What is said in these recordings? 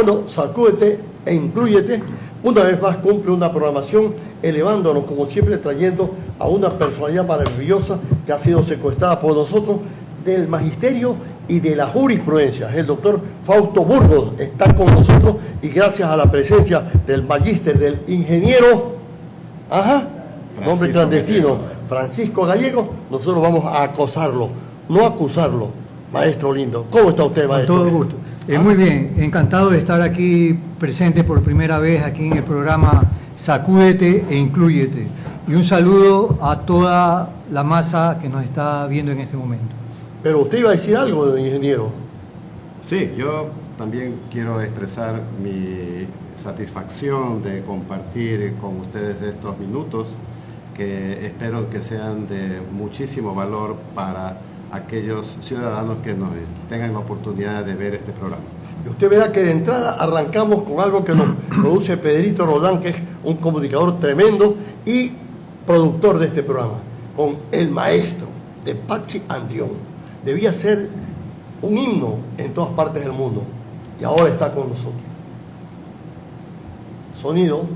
Bueno, Sacúdete e Inclúyete una vez más cumple una programación elevándonos, como siempre, trayendo a una personalidad maravillosa que ha sido secuestrada por nosotros del magisterio y de la jurisprudencia. El doctor Fausto Burgos está con nosotros y gracias a la presencia del magíster, del ingeniero, nombre clandestino, Francisco Gallego, nosotros vamos a acosarlo, no acusarlo. Maestro lindo, ¿cómo está usted, maestro? Con todo gusto. Muy bien, encantado de estar aquí presente por primera vez aquí en el programa Sacúdete e Inclúyete. Y un saludo a toda la masa que nos está viendo en este momento. Pero usted iba a decir algo, ingeniero. Sí, yo también quiero expresar mi satisfacción de compartir con ustedes estos minutos que espero que sean de muchísimo valor para aquellos ciudadanos que nos tengan la oportunidad de ver este programa. Y usted verá que de entrada arrancamos con algo que nos produce Pedrito Roldán, que es un comunicador tremendo y productor de este programa, con El Maestro de Pachi Andión. Debía ser un himno en todas partes del mundo y ahora está con nosotros. Sonido.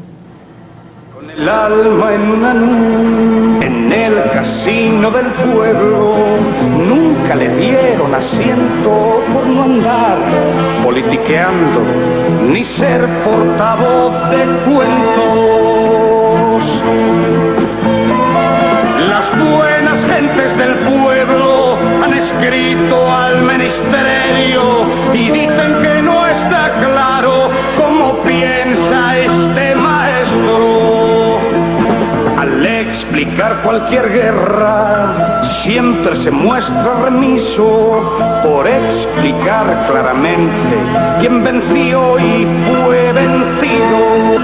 Con el alma en una nube, en el casino del pueblo, nunca le dieron asiento por no andar politiqueando, ni ser portavoz de cuentos. Las buenas gentes del pueblo han escrito al ministerio y dicen que no está claro cómo piensa este maestro. Al explicar cualquier guerra, siempre se muestra remiso por explicar claramente quién venció y fue vencido.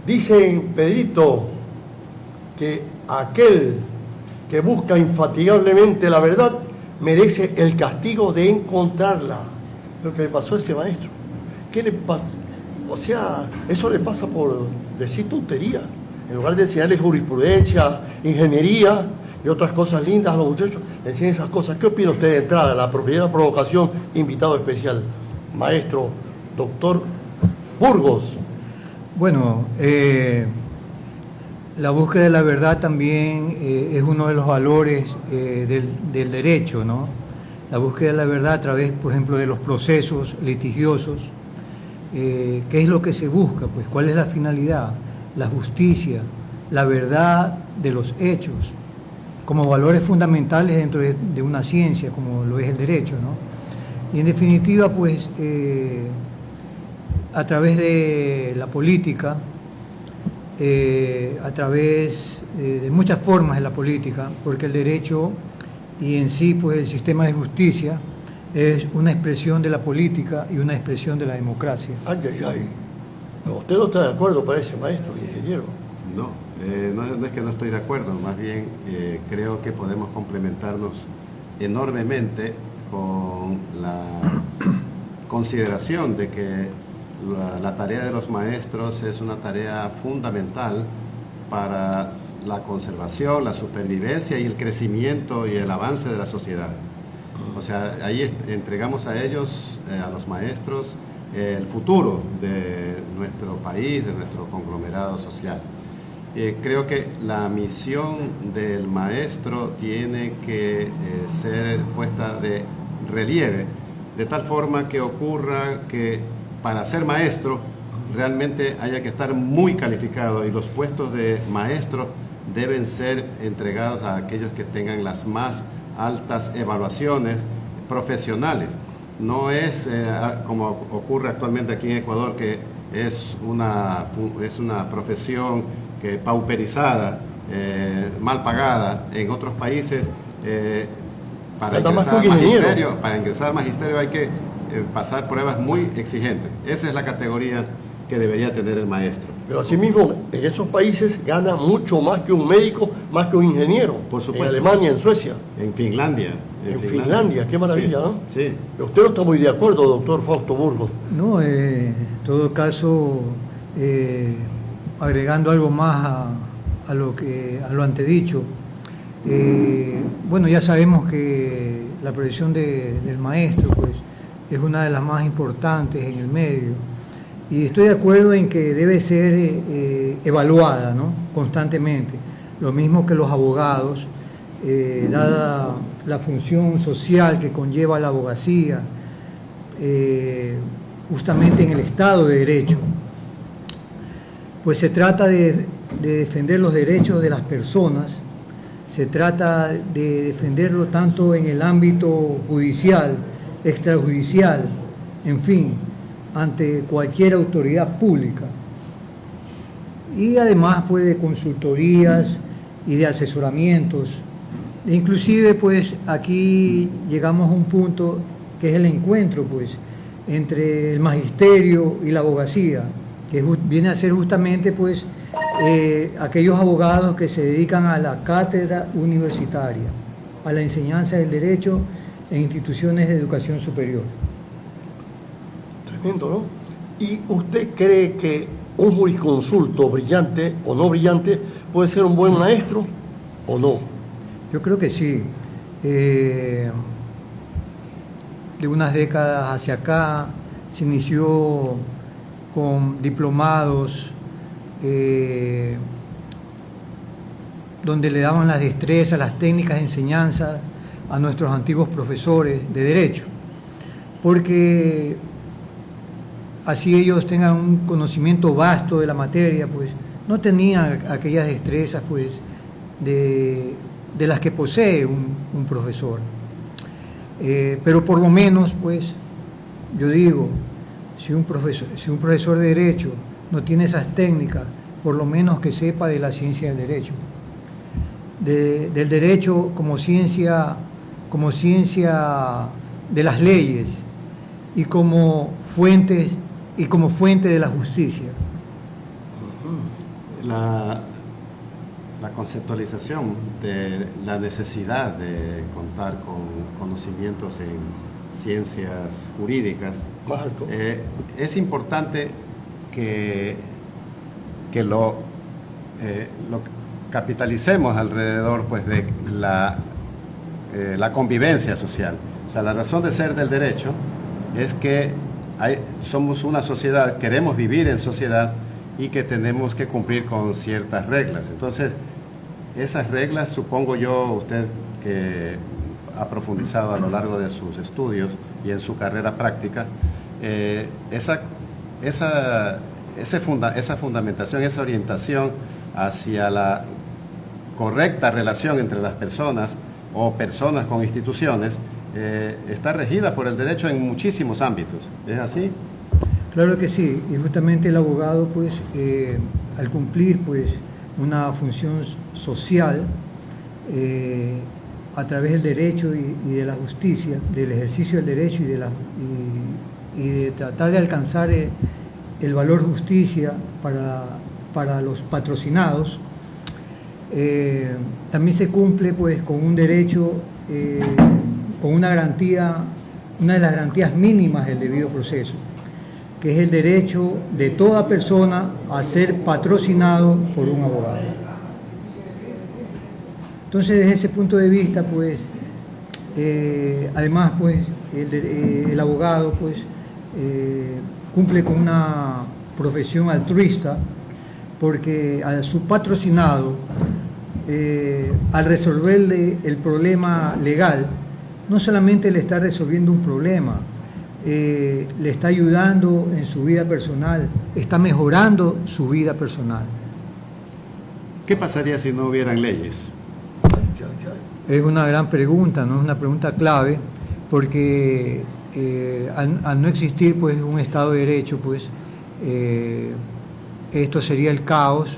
Dicen, Pedrito, que aquel que busca infatigablemente la verdad merece el castigo de encontrarla. Lo que le pasó a ese maestro. ¿Qué le pasa? O sea, eso le pasa por decir tontería. En lugar de enseñarles jurisprudencia, ingeniería y otras cosas lindas a los muchachos, le enseñan esas cosas. ¿Qué opina usted de entrada? La primera provocación, invitado especial, maestro, doctor Burgos. Bueno, la búsqueda de la verdad también es uno de los valores del derecho, ¿no? La búsqueda de la verdad a través, por ejemplo, de los procesos litigiosos. ¿Qué es lo que se busca? Pues, ¿cuál es la finalidad? La justicia, la verdad de los hechos, como valores fundamentales dentro de una ciencia, como lo es el derecho, ¿no? Y en definitiva, pues, a través de la política, a través de muchas formas de la política, porque el derecho y en sí, pues, el sistema de justicia es una expresión de la política y una expresión de la democracia. Ay, ay, ay. No, usted no está de acuerdo, parece, maestro, ingeniero. No, no es que no estoy de acuerdo, más bien creo que podemos complementarnos enormemente con la consideración de que la tarea de los maestros es una tarea fundamental para la conservación, la supervivencia y el crecimiento y el avance de la sociedad. O sea, ahí entregamos a ellos, a los maestros, el futuro de nuestro país, de nuestro conglomerado social. Creo que la misión del maestro tiene que ser puesta de relieve, de tal forma que ocurra que para ser maestro realmente haya que estar muy calificado y los puestos de maestro deben ser entregados a aquellos que tengan las más altas evaluaciones profesionales. No es como ocurre actualmente aquí en Ecuador, que es una profesión que pauperizada, mal pagada. En otros países, para ingresar al magisterio hay que pasar pruebas muy exigentes. Esa es la categoría que debería tener el maestro. Pero asimismo, en esos países gana mucho más que un médico, más que un ingeniero. Por supuesto. En Alemania, en Suecia. En Finlandia. En Finlandia, qué maravilla, sí, ¿no? Sí. Usted no está muy de acuerdo, doctor Fausto Burgos. No, en todo caso, agregando algo más a lo antedicho, Bueno, ya sabemos que la profesión del maestro pues, es una de las más importantes en el medio, y estoy de acuerdo en que debe ser evaluada, ¿no?, constantemente, lo mismo que los abogados, dada la función social que conlleva la abogacía, justamente en el Estado de Derecho. Pues se trata de defender los derechos de las personas, se trata de defenderlo tanto en el ámbito judicial, extrajudicial, en fin, ante cualquier autoridad pública. Y además pues de consultorías y de asesoramientos. Inclusive pues aquí llegamos a un punto que es el encuentro pues entre el magisterio y la abogacía, que viene a ser justamente pues aquellos abogados que se dedican a la cátedra universitaria, a la enseñanza del derecho en instituciones de educación superior. Tremendo, ¿no? ¿Y usted cree que un jurisconsulto brillante o no brillante puede ser un buen maestro o no? Yo creo que sí. De unas décadas hacia acá se inició con diplomados donde le daban las destrezas, las técnicas de enseñanza a nuestros antiguos profesores de derecho, porque así ellos tengan un conocimiento vasto de la materia, pues no tenían aquellas destrezas pues de las que posee un profesor. Pero por lo menos pues yo digo, si un profesor de derecho no tiene esas técnicas, por lo menos que sepa de la ciencia del derecho, del derecho como ciencia de las leyes y como fuente de la justicia. La conceptualización de la necesidad de contar con conocimientos en ciencias jurídicas es importante que lo capitalicemos alrededor pues, de la convivencia social. O sea, la razón de ser del derecho es que somos una sociedad, queremos vivir en sociedad y que tenemos que cumplir con ciertas reglas. Entonces, esas reglas, supongo yo, usted que ha profundizado a lo largo de sus estudios y en su carrera práctica, esa fundamentación, esa orientación hacia la correcta relación entre las personas o personas con instituciones está regida por el derecho en muchísimos ámbitos. ¿Es así? Claro que sí, y justamente el abogado pues al cumplir pues una función social a través del derecho y de la justicia, del ejercicio del derecho y de tratar de alcanzar el valor justicia para los patrocinados, también se cumple pues con un derecho, con una garantía, una de las garantías mínimas del debido proceso, que es el derecho de toda persona a ser patrocinado por un abogado. Entonces, desde ese punto de vista, pues, además, pues, el abogado, pues, cumple con una profesión altruista, porque a su patrocinado, al resolverle el problema legal, no solamente le está resolviendo un problema, le está ayudando en su vida personal, está mejorando su vida personal. ¿Qué pasaría si no hubieran leyes? Es una gran pregunta, ¿no? Es una pregunta clave, porque al no existir pues un Estado de Derecho, pues esto sería el caos,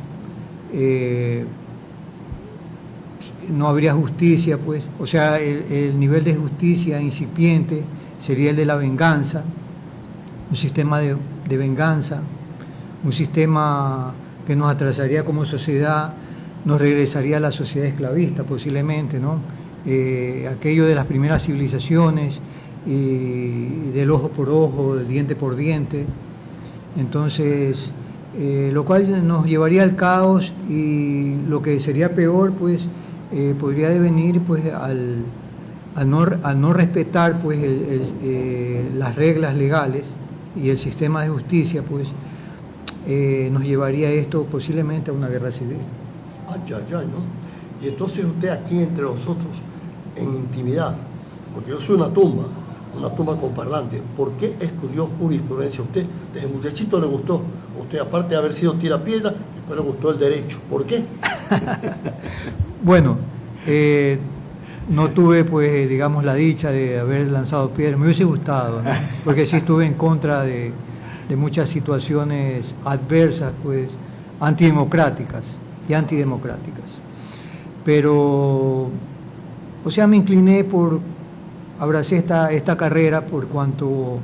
no habría justicia, pues, o sea, el nivel de justicia incipiente sería el de la venganza, un sistema de venganza, un sistema que nos atrasaría como sociedad, nos regresaría a la sociedad esclavista posiblemente, ¿no? Aquello de las primeras civilizaciones, y del ojo por ojo, del diente por diente. Entonces, lo cual nos llevaría al caos, y lo que sería peor, pues, podría devenir pues al no respetar pues las reglas legales y el sistema de justicia, pues nos llevaría esto posiblemente a una guerra civil. Ay, ¿no? Y entonces usted aquí entre nosotros, en intimidad, porque yo soy una tumba con parlante, ¿por qué estudió jurisprudencia usted? Desde muchachito le gustó, usted aparte de haber sido tirapiedra, después le gustó el derecho, ¿por qué? Bueno, no tuve, pues, digamos, la dicha de haber lanzado piedras. Me hubiese gustado, ¿no? Porque sí estuve en contra de muchas situaciones adversas, pues, antidemocráticas. Pero, o sea, me incliné abracé esta carrera por cuanto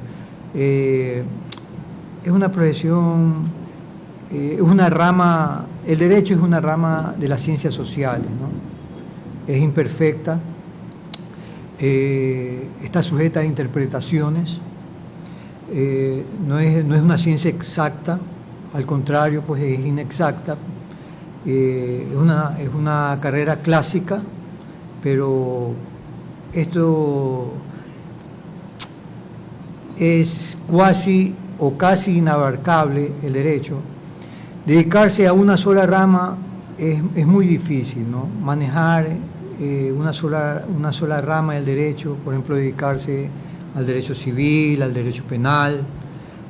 es una profesión, es una rama, el derecho es una rama de las ciencias sociales, ¿no? Es imperfecta, está sujeta a interpretaciones, no es una ciencia exacta, al contrario, pues es inexacta, es una carrera clásica, pero esto es casi inabarcable el derecho. Dedicarse a una sola rama es muy difícil, ¿no? Manejar una sola rama del derecho, por ejemplo, dedicarse al derecho civil, al derecho penal,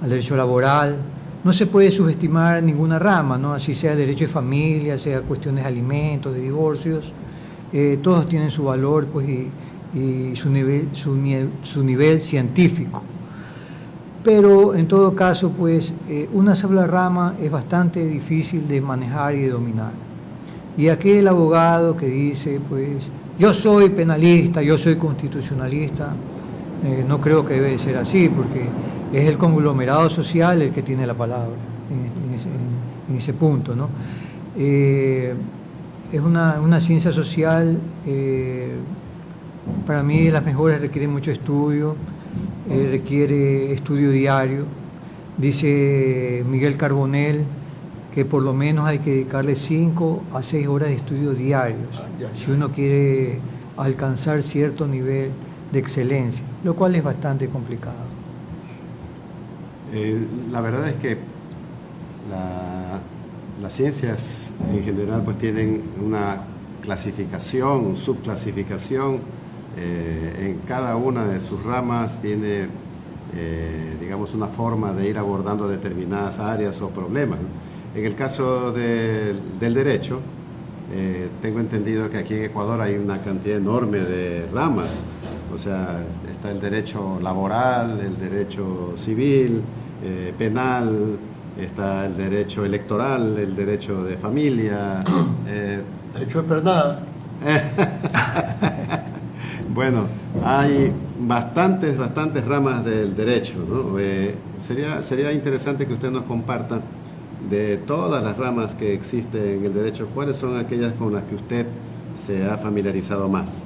al derecho laboral. No se puede subestimar ninguna rama, ¿no? Así sea derecho de familia, sea cuestiones de alimentos, de divorcios, todos tienen su valor, pues, y su nivel científico. Pero en todo caso, pues, una sola rama es bastante difícil de manejar y de dominar. Y aquel abogado que dice, pues, yo soy penalista, yo soy constitucionalista, no creo que debe ser así, porque es el conglomerado social el que tiene la palabra en ese punto, ¿no? Es una ciencia social, para mí las mejores, requiere mucho estudio, requiere estudio diario. Dice Miguel Carbonell que por lo menos hay que dedicarle 5 a 6 horas de estudio diarios si uno quiere alcanzar cierto nivel de excelencia, lo cual es bastante complicado. La verdad es que las ciencias en general pues tienen una clasificación, subclasificación, en cada una de sus ramas tiene, digamos, una forma de ir abordando determinadas áreas o problemas. En el caso del derecho, tengo entendido que aquí en Ecuador hay una cantidad enorme de ramas, o sea, está el derecho laboral, el derecho civil, penal, está el derecho electoral, el derecho de familia. Derecho de pernada. Bueno, hay bastantes ramas del derecho, ¿no? Sería interesante que usted nos comparta de todas las ramas que existen en el derecho, ¿cuáles son aquellas con las que usted se ha familiarizado más?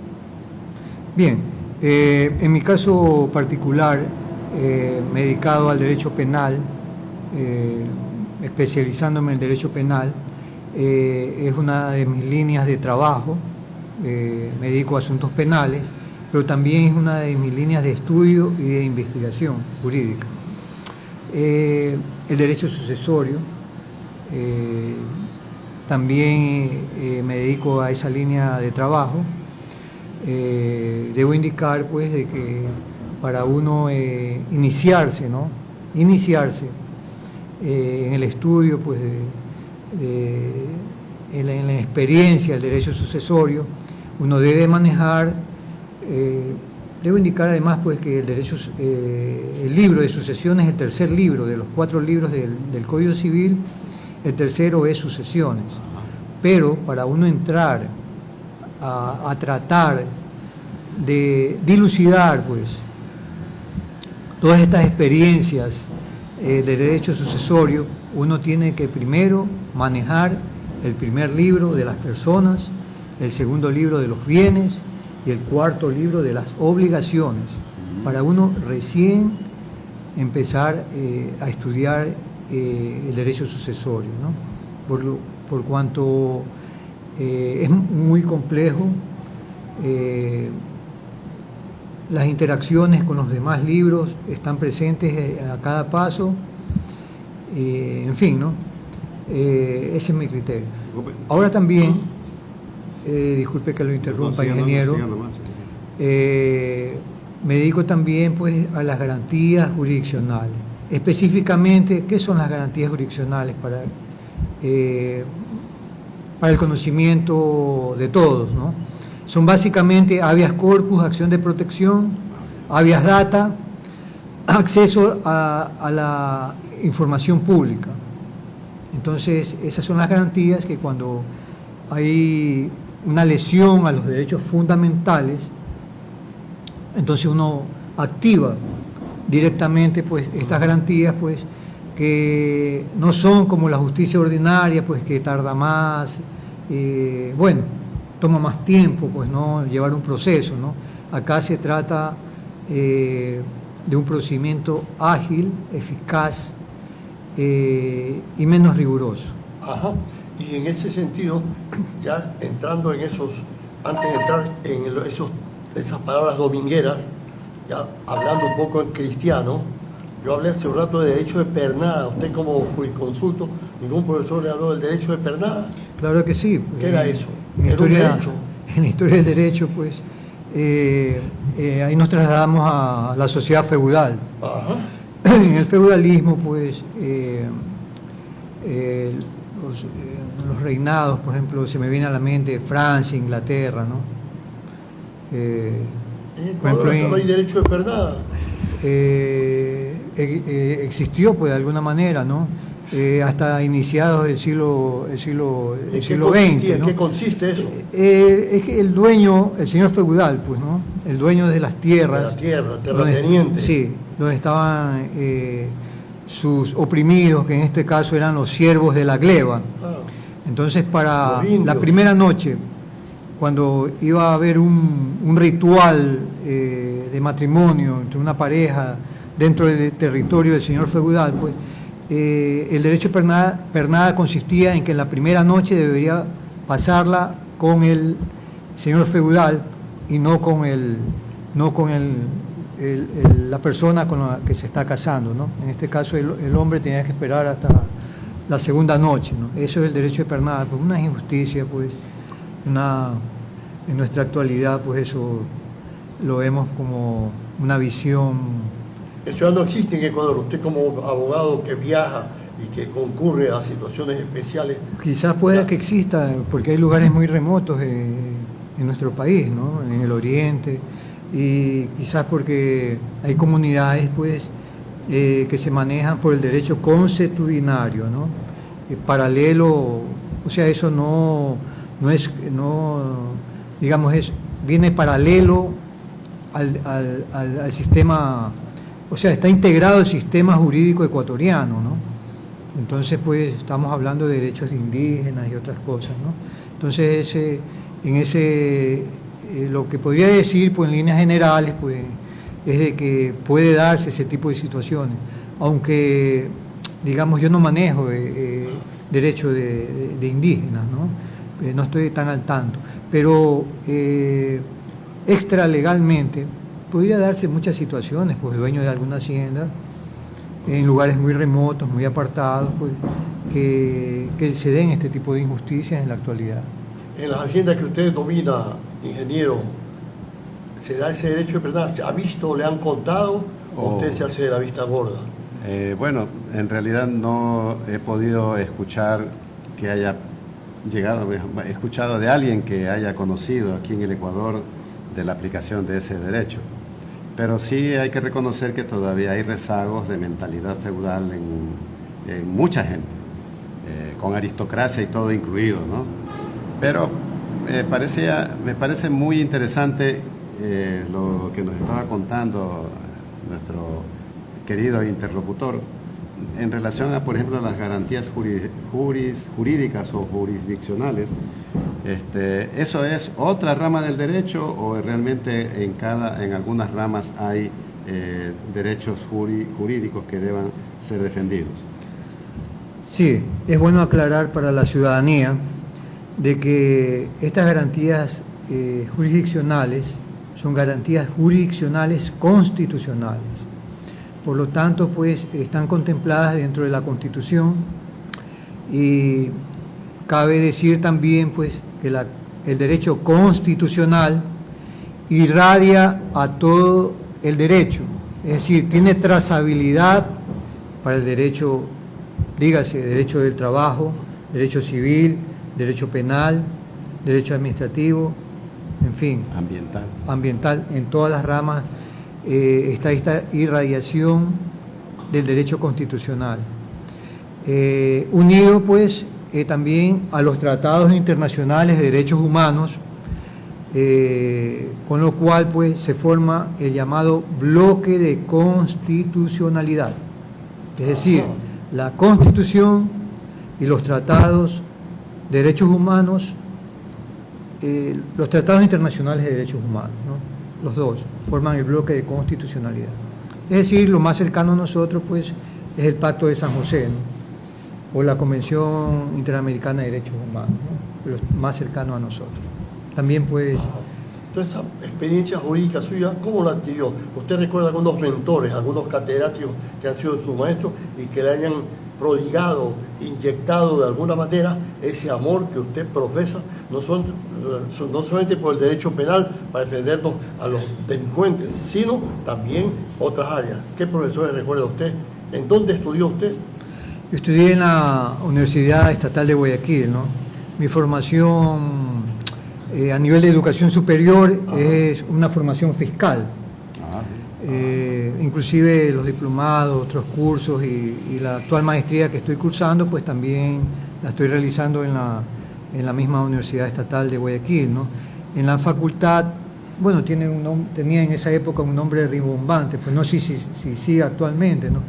Bien, en mi caso particular, me he dedicado al derecho penal, especializándome en el derecho penal. Es una de mis líneas de trabajo. Me dedico a asuntos penales, pero también es una de mis líneas de estudio y de investigación jurídica. El derecho sucesorio, también me dedico a esa línea de trabajo. Debo indicar, pues, de que para uno iniciarse en el estudio, pues, en la experiencia del derecho sucesorio, uno debe manejar, debo indicar además, pues, que el libro de sucesiones es el tercer libro de los 4 libros del Código Civil. El tercero es sucesiones, pero para uno entrar a tratar de dilucidar, pues, todas estas experiencias de derecho sucesorio, uno tiene que primero manejar el primer libro de las personas, el segundo libro de los bienes y el cuarto libro de las obligaciones, para uno recién empezar a estudiar el derecho sucesorio, ¿no? Por cuanto Es muy complejo. Las interacciones con los demás libros están presentes a cada paso. En fin, ¿no? Ese es mi criterio. Ahora también, disculpe que lo interrumpa, ingeniero, me dedico también pues a las garantías jurisdiccionales. Específicamente, ¿qué son las garantías jurisdiccionales para el conocimiento de todos, ¿no? Son básicamente habeas corpus, acción de protección, habeas data, acceso a la información pública. Entonces, esas son las garantías que cuando hay una lesión a los derechos fundamentales, entonces uno activa directamente pues estas garantías, pues que no son como la justicia ordinaria, pues que tarda más, bueno, toma más tiempo, pues no llevar un proceso, ¿no? Acá se trata de un procedimiento ágil, eficaz y menos riguroso. Ajá. Y en ese sentido, ya entrando en esos, antes de entrar en esas palabras domingueras, ya hablando un poco en cristiano, yo hablé hace un rato de derecho de pernada. Usted como jurisconsulto, ningún profesor le habló del derecho de pernada. Claro que sí. ¿Qué era eso? En la historia del derecho, pues, ahí nos trasladamos a la sociedad feudal. Ajá. En el feudalismo, pues, los reinados, por ejemplo, se me viene a la mente Francia, Inglaterra, ¿no? Por ejemplo, no hay derecho de pernada. Existió, pues, de alguna manera, ¿no? Hasta iniciados del siglo XX, ¿no? ¿En qué consiste eso? Es que el dueño, el señor feudal, pues, ¿no? El dueño de las tierras. De la tierra, terrateniente. Sí, donde estaban sus oprimidos, que en este caso eran los siervos de la gleba. Ah. Entonces, para la primera noche, cuando iba a haber un ritual de matrimonio entre una pareja dentro del territorio del señor feudal, pues, el derecho de pernada consistía en que en la primera noche debería pasarla con el señor feudal y no con la persona con la que se está casando, ¿no? En este caso el hombre tenía que esperar hasta la segunda noche, ¿no? Eso es el derecho de pernada, pues una injusticia, pues, en nuestra actualidad, pues eso lo vemos como una visión. Eso ya no existe en Ecuador. Usted como abogado que viaja y que concurre a situaciones especiales. Quizás pueda que exista, porque hay lugares muy remotos en nuestro país, ¿no? En el oriente, y quizás porque hay comunidades, pues, que se manejan por el derecho consuetudinario, ¿no? Paralelo, o sea, eso digamos, viene paralelo al sistema. O sea, está integrado el sistema jurídico ecuatoriano, ¿no? Entonces, pues, estamos hablando de derechos indígenas y otras cosas, ¿no? Entonces, lo que podría decir, pues, en líneas generales, pues, es de que puede darse ese tipo de situaciones, aunque, digamos, yo no manejo derecho de indígenas, ¿no? No estoy tan al tanto, pero extralegalmente podría darse muchas situaciones, pues dueño de alguna hacienda, en lugares muy remotos, muy apartados, pues, que se den este tipo de injusticias en la actualidad. En las haciendas que usted domina, ingeniero, ¿se da ese derecho de pernada? ¿Se ha visto, le han contado o usted se hace de la vista gorda? Bueno, en realidad no he podido escuchar que haya llegado, he escuchado de alguien que haya conocido aquí en el Ecuador de la aplicación de ese derecho. Pero sí hay que reconocer que todavía hay rezagos de mentalidad feudal en mucha gente, con aristocracia y todo incluido, ¿no? Pero me parece muy interesante lo que nos estaba contando nuestro querido interlocutor en relación a, por ejemplo, las garantías jurídicas o jurisdiccionales. ¿Eso es otra rama del derecho o realmente en algunas ramas hay derechos jurídicos que deban ser defendidos? Sí, es bueno aclarar para la ciudadanía de que estas garantías jurisdiccionales son garantías jurisdiccionales constitucionales. Por lo tanto, pues, están contempladas dentro de la Constitución, y cabe decir también, pues, que el derecho constitucional irradia a todo el derecho, es decir, tiene trazabilidad para el derecho, dígase, derecho del trabajo, derecho civil, derecho penal, derecho administrativo, en fin, ambiental, en todas las ramas está esta irradiación del derecho constitucional. Unido, pues, también a los tratados internacionales de derechos humanos, con lo cual, pues, se forma el llamado bloque de constitucionalidad, es decir, la Constitución y los tratados de derechos humanos, los tratados internacionales de derechos humanos, ¿no? Los dos forman el bloque de constitucionalidad. Es decir, lo más cercano a nosotros, pues, es el Pacto de San José, ¿no? O la Convención Interamericana de Derechos Humanos, ¿no? Lo más cercano a nosotros. También, pues... Toda esa experiencia jurídica suya, ¿cómo la adquirió? ¿Usted recuerda algunos mentores, algunos catedráticos que han sido sus maestros y que le hayan prodigado, inyectado de alguna manera ese amor que usted profesa, no solamente por el derecho penal para defendernos a los delincuentes, sino también otras áreas? ¿Qué profesores recuerda usted? ¿En dónde estudió usted? Yo estudié en la Universidad Estatal de Guayaquil, ¿no? Mi formación a nivel de educación superior es una formación fiscal. Inclusive los diplomados, otros cursos y la actual maestría que estoy cursando, pues también la estoy realizando en la misma Universidad Estatal de Guayaquil, ¿no? En la facultad, bueno, tenía en esa época un nombre rimbombante, pues no sé si sigue actualmente, ¿no?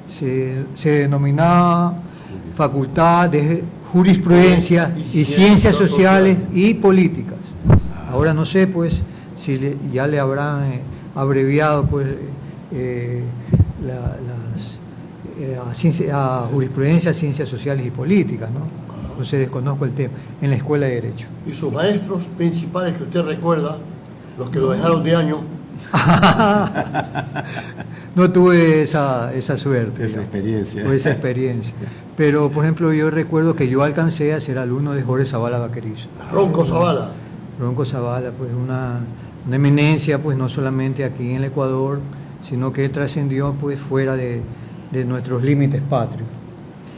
Se denominaba Facultad de Jurisprudencia y Ciencias Sociales y Políticas. Ahora no sé, pues, si ya le habrán abreviado, pues, a Jurisprudencia, Ciencias Sociales y Políticas, ¿no? Entonces desconozco el tema, en la Escuela de Derecho. ¿Y sus maestros principales que usted recuerda, los que lo dejaron de año? No tuve esa suerte. Esa experiencia. O esa experiencia. Pero, por ejemplo, yo recuerdo que yo alcancé a ser alumno de Jorge Zavala Vaquerizo. Ronco Zavala. Ronco Zavala, pues una eminencia, pues no solamente aquí en el Ecuador, sino que trascendió, pues, fuera de nuestros límites patrios.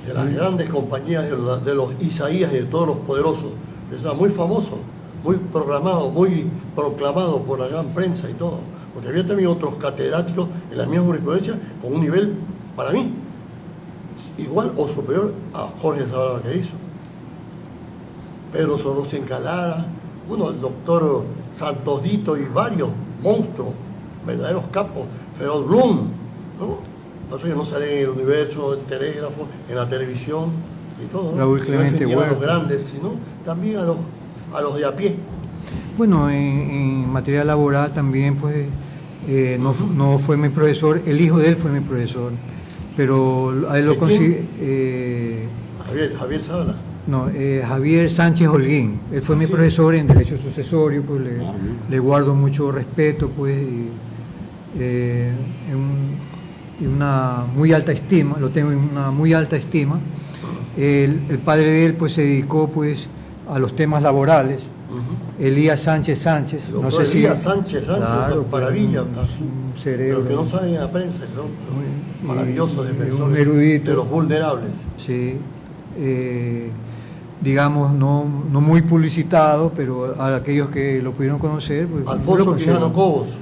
De las grandes compañías de los Isaías y de todos los poderosos. Era muy famoso, muy programado, muy proclamado por la gran prensa y todo. Porque había también otros catedráticos en la misma jurisprudencia con un nivel, para mí, igual o superior a Jorge Zavala Vaquerizo. Pedro Soros Encalada, bueno, el doctor Santos Dito y varios monstruos, verdaderos capos, Feroz Blum, ¿no? Pasa que no salen en el Universo, en el Telégrafo, en la televisión y todo, ¿no? Raúl Clemente no a los Huerta. grandes, sino también a los de a pie. Bueno, en materia laboral también, pues, no fue mi profesor, el hijo de él fue mi profesor, pero a él lo conseguí... Javier Zavala. No, Javier Sánchez Holguín. Él fue mi profesor en Derecho Sucesorio, pues le guardo mucho respeto, pues, y una muy alta estima, lo tengo en una muy alta estima. El padre de él, pues, se dedicó, pues, a los temas laborales. Elías Sánchez, no sé si... Elías Sánchez, claro, maravilla, un cerebro. pero que no salen en la prensa, ¿no? Maravilloso defensor un erudito, de los vulnerables. Sí, digamos, no muy publicitado, pero a aquellos que lo pudieron conocer, pues... Alfonso Quijano Cobos.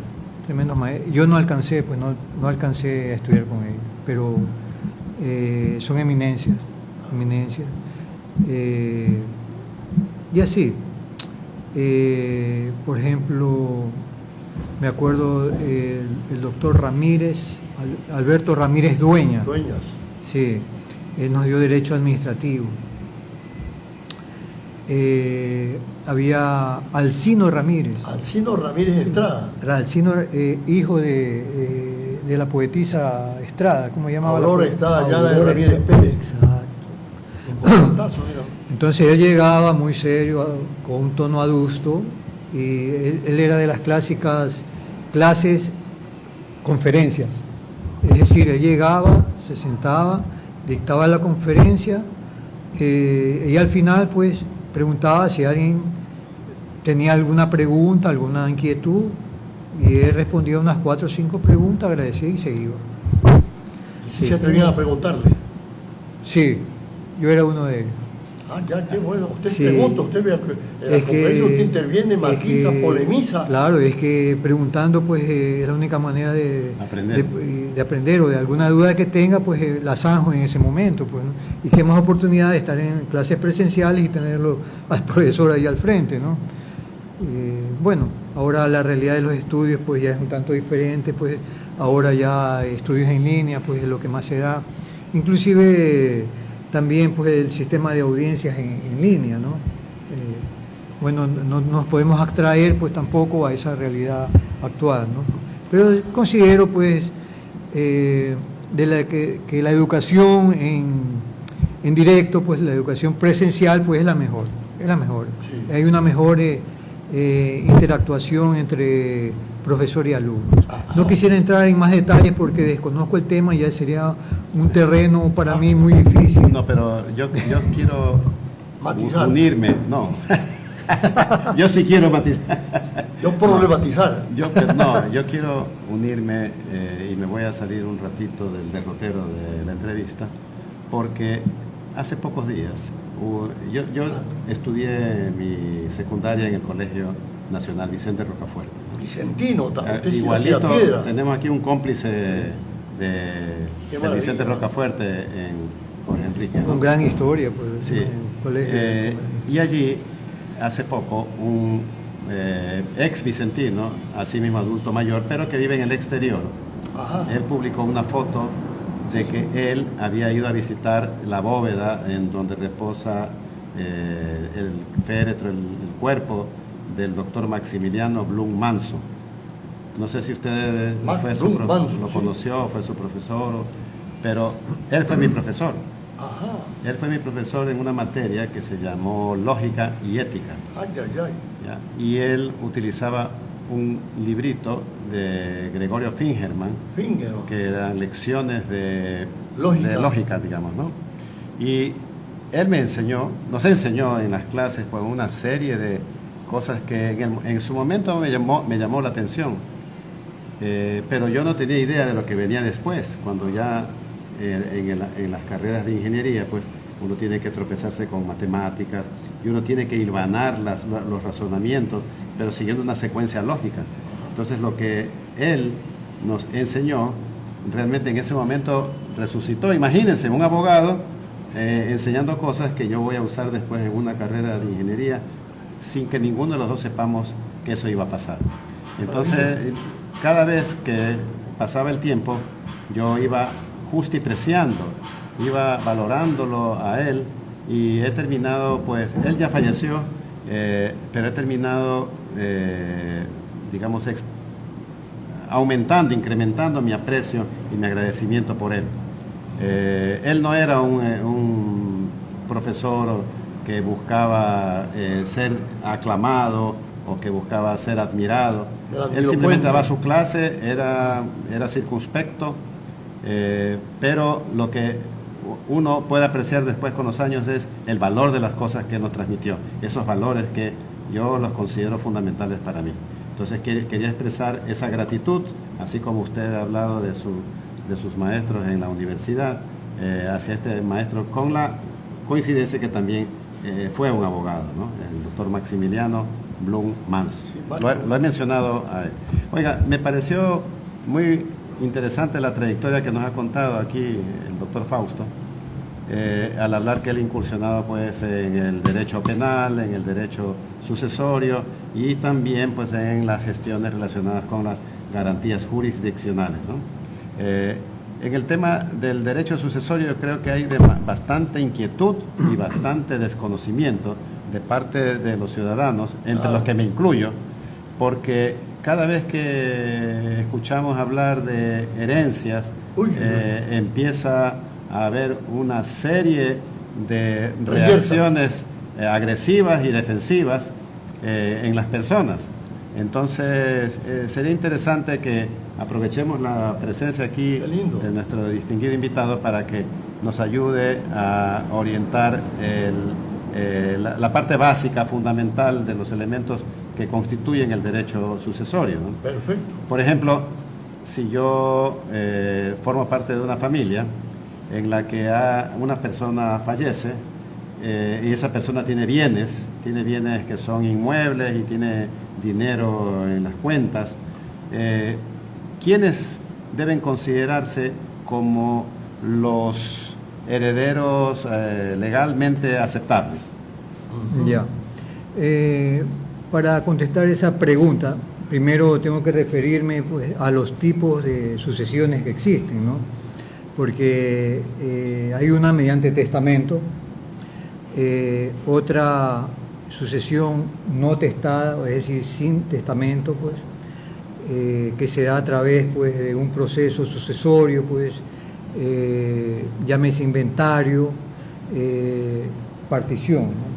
Tremendo maestro. Yo no alcancé, pues no alcancé a estudiar con él, pero son eminencias. Y así, por ejemplo, me acuerdo el doctor Ramírez, Alberto Ramírez Dueñas. Sí, él nos dio derecho administrativo. Había Alcino Ramírez. Alcino Ramírez Estrada. Alcino, hijo de la poetisa Estrada, ¿cómo llamaba? Aurora Estrada Ayala de Ramírez Pérez. Exacto. Un importantazo, mira. Entonces él llegaba muy serio, con un tono adusto, y él era de las clásicas clases, conferencias. Es decir, él llegaba, se sentaba, dictaba la conferencia, y al final pues preguntaba si alguien tenía alguna pregunta, alguna inquietud, y él respondía unas 4 o 5 preguntas, agradecía y se iba. ¿Y si se atrevían a preguntarle? Sí, yo era uno de ellos. Ah, ya, qué bueno. Usted Sí. pregunta, usted ve, en la conferencia usted interviene, matiza, polemiza. Claro, es que preguntando pues es la única manera de aprender, o de alguna duda que tenga, pues la zanjo en ese momento, pues, ¿no? Y qué más oportunidad de estar en clases presenciales y tenerlo al profesor ahí al frente, ¿no? Bueno, ahora la realidad de los estudios pues ya es un tanto diferente, pues ahora ya estudios en línea pues es lo que más se da, inclusive también pues el sistema de audiencias en línea, ¿no? Bueno, no nos podemos abstraer pues tampoco a esa realidad actual, ¿no? Pero considero pues que la educación en directo, pues la educación presencial pues es la mejor, Sí. Hay una mejor interactuación entre profesor y alumnos. No quisiera entrar en más detalles porque desconozco el tema y ya sería un terreno para mí muy difícil. No, pero yo quiero Matizar. unirme, no. Yo sí quiero matizar. Yo problematizar. Yo quiero unirme y me voy a salir un ratito del derrotero de la entrevista, porque hace pocos días yo estudié mi secundaria en el Colegio Nacional Vicente Rocafuerte. Vicentino, usted sí Igualito, batía piedra. tenemos aquí un cómplice de maravilla. Vicente Rocafuerte con Enrique, ¿no? Con gran historia, pues, Sí. en el colegio. Y allí, hace poco, un ex vicentino, así mismo adulto mayor, pero que vive en el exterior, Ajá. él publicó una foto de que él había ido a visitar la bóveda en donde reposa el féretro, el cuerpo del doctor Maximiliano Blum Manso. No sé si usted Blum Manso, lo sí. conoció, fue su profesor, pero él fue mi profesor. Ajá. Él fue mi profesor en una materia que se llamó Lógica y Ética. Ay, ay, ay. ¿Ya? Y él utilizaba un librito de Gregorio Fingerman, Fingero. que eran lecciones de Lógica. lógica, digamos, ¿no? Y él nos enseñó en las clases pues, una serie de cosas que en su momento me llamó la atención, pero yo no tenía idea de lo que venía después, cuando ya en las carreras de ingeniería, pues uno tiene que tropezarse con matemáticas y uno tiene que hilvanar los razonamientos, pero siguiendo una secuencia lógica. Entonces lo que él nos enseñó realmente en ese momento resucitó. Imagínense, un abogado enseñando cosas que yo voy a usar después en una carrera de ingeniería sin que ninguno de los dos sepamos que eso iba a pasar. Entonces, cada vez que pasaba el tiempo, yo iba justipreciando, iba valorándolo a él, y he terminado, pues, él ya falleció, pero he terminado, digamos, aumentando, incrementando mi aprecio y mi agradecimiento por él. Él no era un profesor que buscaba ser aclamado o que buscaba ser admirado. Él simplemente daba su clase, era circunspecto, pero lo que uno puede apreciar después con los años es el valor de las cosas que nos transmitió, esos valores que yo los considero fundamentales para mí. Entonces quería expresar esa gratitud, así como usted ha hablado de sus maestros en la universidad, hacia este maestro, con la coincidencia que también fue un abogado, ¿no? El doctor Maximiliano Blum Manso. Lo he mencionado a él. Oiga, me pareció muy interesante la trayectoria que nos ha contado aquí el doctor Fausto, al hablar que él ha incursionado pues, en el derecho penal, en el derecho sucesorio y también pues, en las gestiones relacionadas con las garantías jurisdiccionales, ¿no? En el tema del derecho sucesorio yo creo que hay bastante inquietud y bastante desconocimiento de parte de los ciudadanos, entre los que me incluyo, porque cada vez que escuchamos hablar de herencias, empieza a haber una serie de reacciones agresivas y defensivas en las personas. Entonces, sería interesante que aprovechemos la presencia aquí de nuestro distinguido invitado para que nos ayude a orientar la parte básica, fundamental de los elementos que constituyen el derecho sucesorio, ¿no? Perfecto. Por ejemplo, si yo formo parte de una familia en la que una persona fallece y esa persona tiene bienes que son inmuebles y tiene dinero en las cuentas, ¿quiénes deben considerarse como los herederos legalmente aceptables? Ya. Para contestar esa pregunta, primero tengo que referirme pues, a los tipos de sucesiones que existen, ¿no? Porque hay una mediante testamento, otra sucesión no testada, es decir, sin testamento, pues, que se da a través pues, de un proceso sucesorio, pues, llámese inventario, partición, ¿no?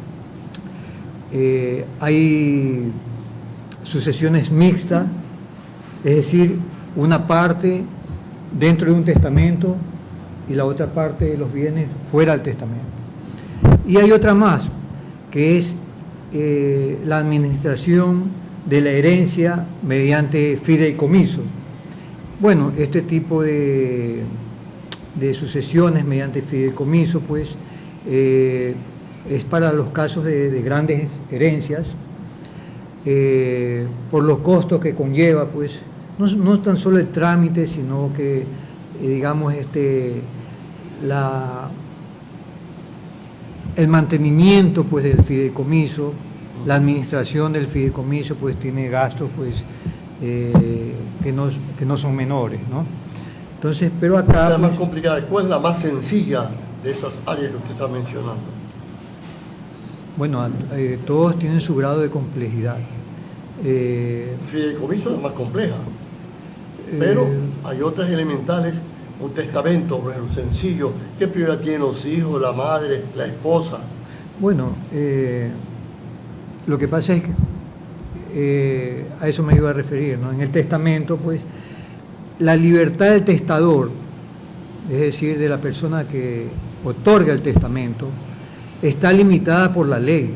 Hay sucesiones mixtas, es decir, una parte dentro de un testamento y la otra parte de los bienes fuera del testamento. Y hay otra más, que es la administración de la herencia mediante fideicomiso. Bueno, este tipo de sucesiones mediante fideicomiso, pues, es para los casos de grandes herencias, por los costos que conlleva, pues, no tan solo el trámite, sino que, digamos, el mantenimiento, pues, del fideicomiso, la administración del fideicomiso, pues, tiene gastos, pues, que no son menores, ¿no? Entonces, pero acá... Es la más complicada. ¿Cuál es la más sencilla de esas áreas que usted está mencionando? Bueno, todos tienen su grado de complejidad. Fideicomiso es más compleja, pero hay otras elementales. Un testamento, por ejemplo, sencillo. ¿Qué prioridad tienen los hijos, la madre, la esposa? Bueno, lo que pasa es que a eso me iba a referir, ¿no? En el testamento, pues, la libertad del testador, es decir, de la persona que otorga el testamento, está limitada por la ley,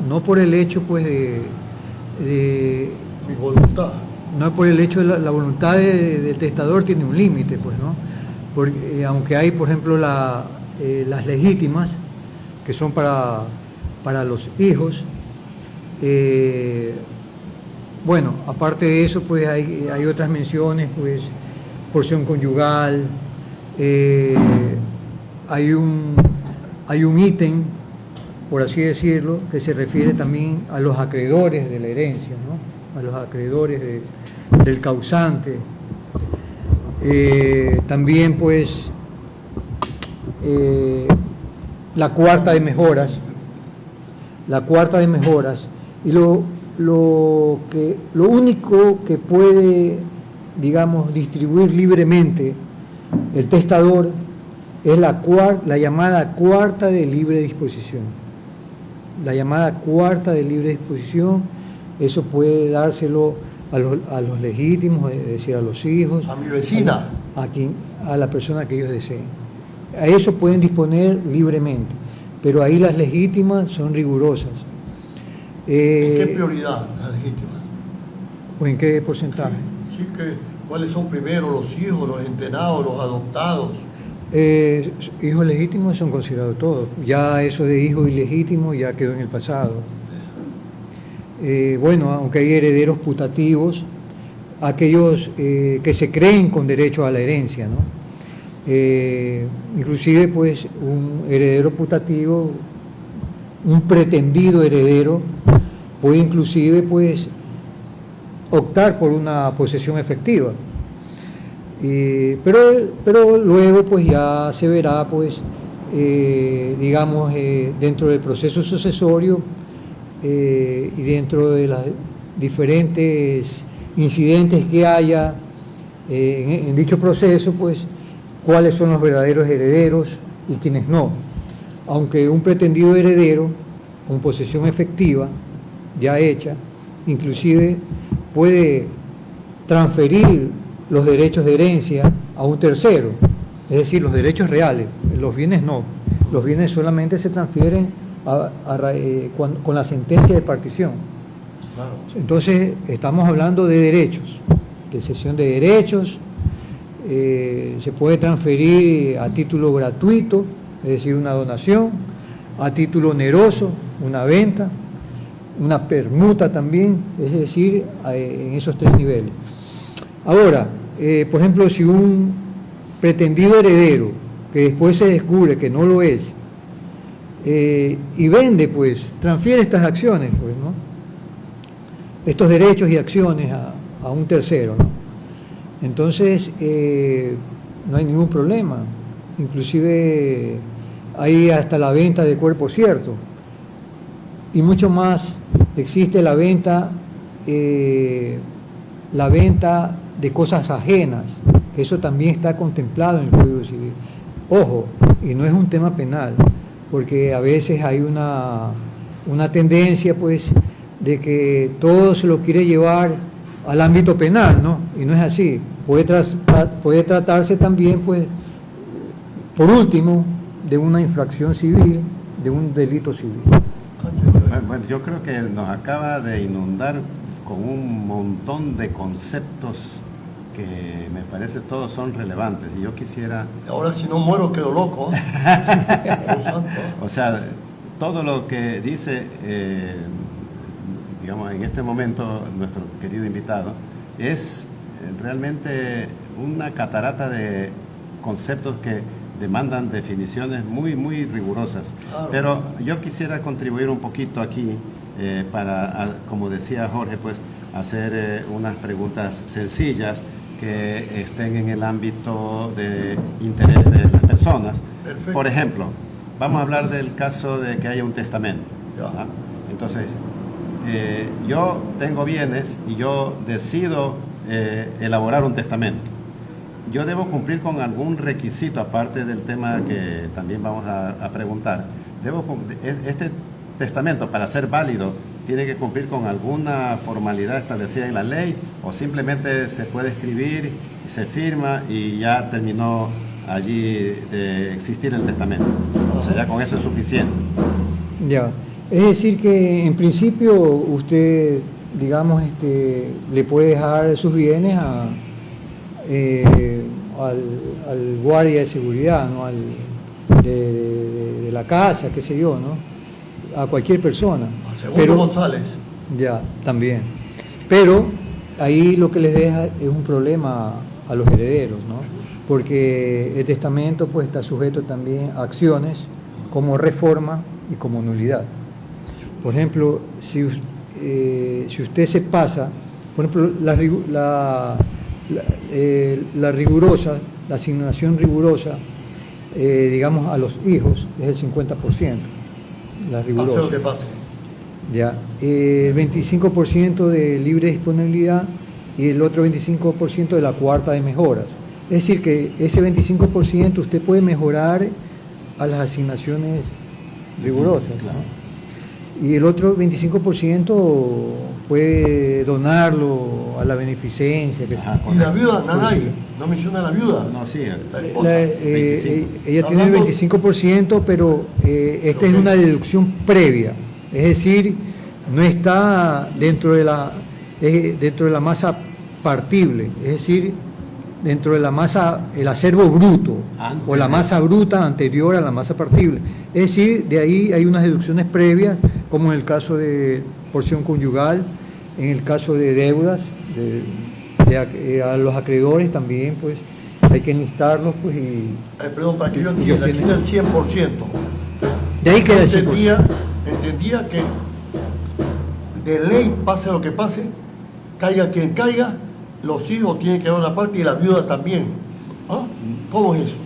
no por el hecho, pues, de Mi voluntad. no por el hecho de la voluntad del testador tiene un límite, pues, ¿no? Porque, aunque hay, por ejemplo, las legítimas, que son para los hijos, bueno, aparte de eso, pues, hay otras menciones, pues, porción conyugal, hay un ítem, por así decirlo, que se refiere también a los acreedores de la herencia, ¿no? A los acreedores del causante. También, pues, la cuarta de mejoras, y lo único que puede, digamos, distribuir libremente el testador es la llamada cuarta de libre disposición. La llamada cuarta de libre disposición, eso puede dárselo a los legítimos, es decir, a los hijos. A mi vecina. A la persona que ellos deseen. A eso pueden disponer libremente, pero ahí las legítimas son rigurosas. ¿En qué prioridad las legítimas? ¿O en qué porcentaje? Sí, ¿cuáles son primero los hijos, los entrenados, los adoptados? Hijos legítimos son considerados todos. Ya eso de hijo ilegítimo ya quedó en el pasado. Bueno, aunque hay herederos putativos, aquellos que se creen con derecho a la herencia, ¿no? Inclusive, pues, un heredero putativo, un pretendido heredero, puede inclusive, pues, optar por una posesión efectiva. Pero luego, pues, ya se verá, pues, digamos, dentro del proceso sucesorio y dentro de las diferentes incidentes que haya en dicho proceso, pues, cuáles son los verdaderos herederos y quiénes no. Aunque un pretendido heredero con posesión efectiva, ya hecha, inclusive puede transferir los derechos de herencia a un tercero, es decir, los derechos reales, los bienes no, los bienes solamente se transfieren con la sentencia de partición. Claro. Entonces estamos hablando de derechos, de cesión de derechos, se puede transferir a título gratuito, es decir, una donación, a título oneroso, una venta, una permuta también, es decir, en esos 3 niveles. Ahora, por ejemplo, si un pretendido heredero, que después se descubre que no lo es, y vende, pues, transfiere estas acciones, pues, ¿no? Estos derechos y acciones a un tercero, ¿no? Entonces, no hay ningún problema. Inclusive hay hasta la venta de cuerpo cierto. Y mucho más, existe la venta de cosas ajenas, que eso también está contemplado en el Código Civil. Ojo, y no es un tema penal, porque a veces hay una tendencia, pues, de que todo se lo quiere llevar al ámbito penal, ¿no? Y no es así. Puede tratarse también, pues, por último, de una infracción civil, de un delito civil. Bueno, yo creo que nos acaba de inundar con un montón de conceptos que me parece todos son relevantes, y yo quisiera... Ahora si no muero quedo loco. O sea, todo lo que dice, digamos, en este momento nuestro querido invitado, es realmente una catarata de conceptos que demandan definiciones muy, muy rigurosas. Claro. Pero yo quisiera contribuir un poquito aquí para, como decía Jorge, pues, hacer unas preguntas sencillas que estén en el ámbito de interés de las personas. Perfecto. Por ejemplo, vamos a hablar del caso de que haya un testamento. ¿Ah? Entonces, yo tengo bienes y yo decido elaborar un testamento. Yo debo cumplir con algún requisito, aparte del tema que también vamos a preguntar. Este testamento, para ser válido, tiene que cumplir con alguna formalidad establecida en la ley, o simplemente se puede escribir, se firma y ya terminó allí de existir el testamento. O sea, ya con eso es suficiente. Ya, es decir que en principio usted, digamos, le puede dejar sus bienes al guardia de seguridad, ¿no? De la casa, qué sé yo, ¿no? A cualquier persona. A Segundo González. Ya, también. Pero ahí lo que les deja es un problema a los herederos, ¿no? Porque el testamento, pues, está sujeto también a acciones como reforma y como nulidad. Por ejemplo, si usted se pasa, por ejemplo, la rigurosa, la asignación rigurosa, digamos, a los hijos es el 50%. La rigurosa. Pase lo que pase. Ya, el 25% de libre disponibilidad y el otro 25% de la cuarta de mejoras. Es decir, que ese 25% usted puede mejorar a las asignaciones rigurosas, ¿no? Y el otro 25% puede donarlo a la beneficencia. ¿Y la viuda? Nada hay. ¿No menciona la viuda? No, sí. Ella tiene el 25%, pero esta es una deducción previa. Es decir, no está dentro de la masa partible. Es decir, dentro de la masa, el acervo bruto, o la masa bruta anterior a la masa partible. Es decir, de ahí hay unas deducciones previas, como en el caso de porción conyugal, en el caso de deudas, a los acreedores también, pues, hay que enlistarlos, pues, y... perdón, para que yo entienda, aquí está el 100%. De ahí queda el 100%. Entendía que de ley, pase lo que pase, caiga quien caiga, los hijos tienen que dar una parte y la viuda también. ¿Ah? ¿Cómo es eso?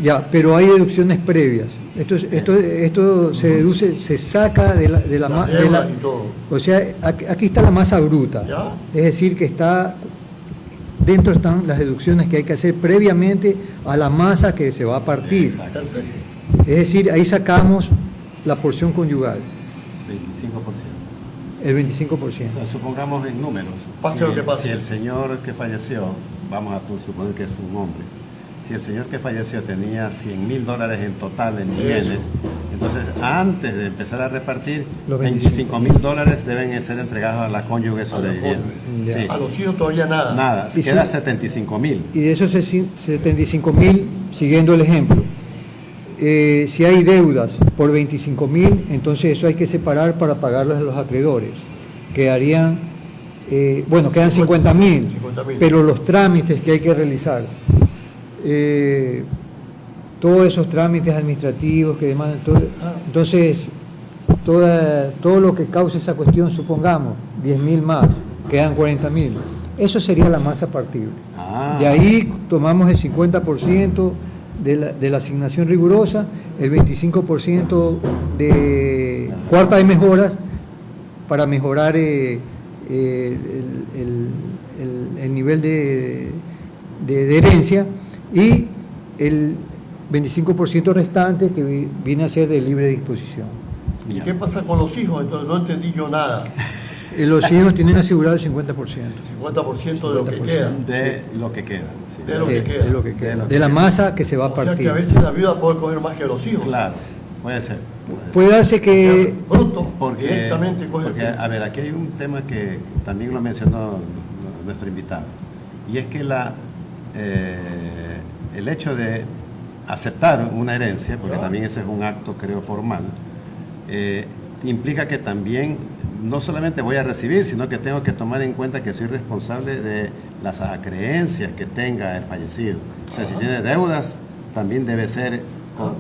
Ya, pero hay deducciones previas. Esto se deduce, se saca de la o sea, aquí está la masa bruta. ¿Ya? Es decir, que dentro están las deducciones que hay que hacer previamente a la masa que se va a partir. Es decir, ahí sacamos la porción conyugal. 25%. El 25%. O sea, supongamos en números. Pase lo que pase. Si el señor que falleció, vamos a suponer que es un hombre, si el señor que falleció tenía $100,000 en total en bienes, Eso. entonces antes de empezar a repartir, Los $25,000 deben ser entregados a la cónyuge sobreviviente. Ya. Sí. A los hijos todavía nada. Nada, Y queda si- 75,000. Y de esos 75.000, siguiendo el ejemplo, si hay deudas por 25.000, entonces eso hay que separar para pagarlas a los acreedores. Quedarían, quedan 50.000, 50.000. pero los trámites que hay que realizar, todos esos trámites administrativos que demandan, entonces todo lo que cause esa cuestión, supongamos, 10.000 más, quedan 40.000. Eso sería la masa partible. Ah. De ahí tomamos el 50% de la asignación rigurosa, el 25% de cuarta de mejoras para mejorar el nivel de herencia, y el 25% restante que viene a ser de libre disposición. ¿Y qué pasa con los hijos? Entonces no entendí yo nada. Los hijos tienen asegurado el 50%. 50% de lo que 50%. queda. De lo que queda. Sí. De lo Sí, que queda. de lo que queda. De lo que De la queda. masa que se va a O sea partir. que a veces la viuda puede coger más que los hijos. Claro, puede ser. Puede darse que Bruto, Porque, directamente coge porque, a ver, aquí hay un tema que también lo mencionó nuestro invitado, y es que el hecho de aceptar una herencia, porque también ese es un acto, creo, formal, implica que también no solamente voy a recibir, sino que tengo que tomar en cuenta que soy responsable de las acreencias que tenga el fallecido. O sea, si tiene deudas, también debe ser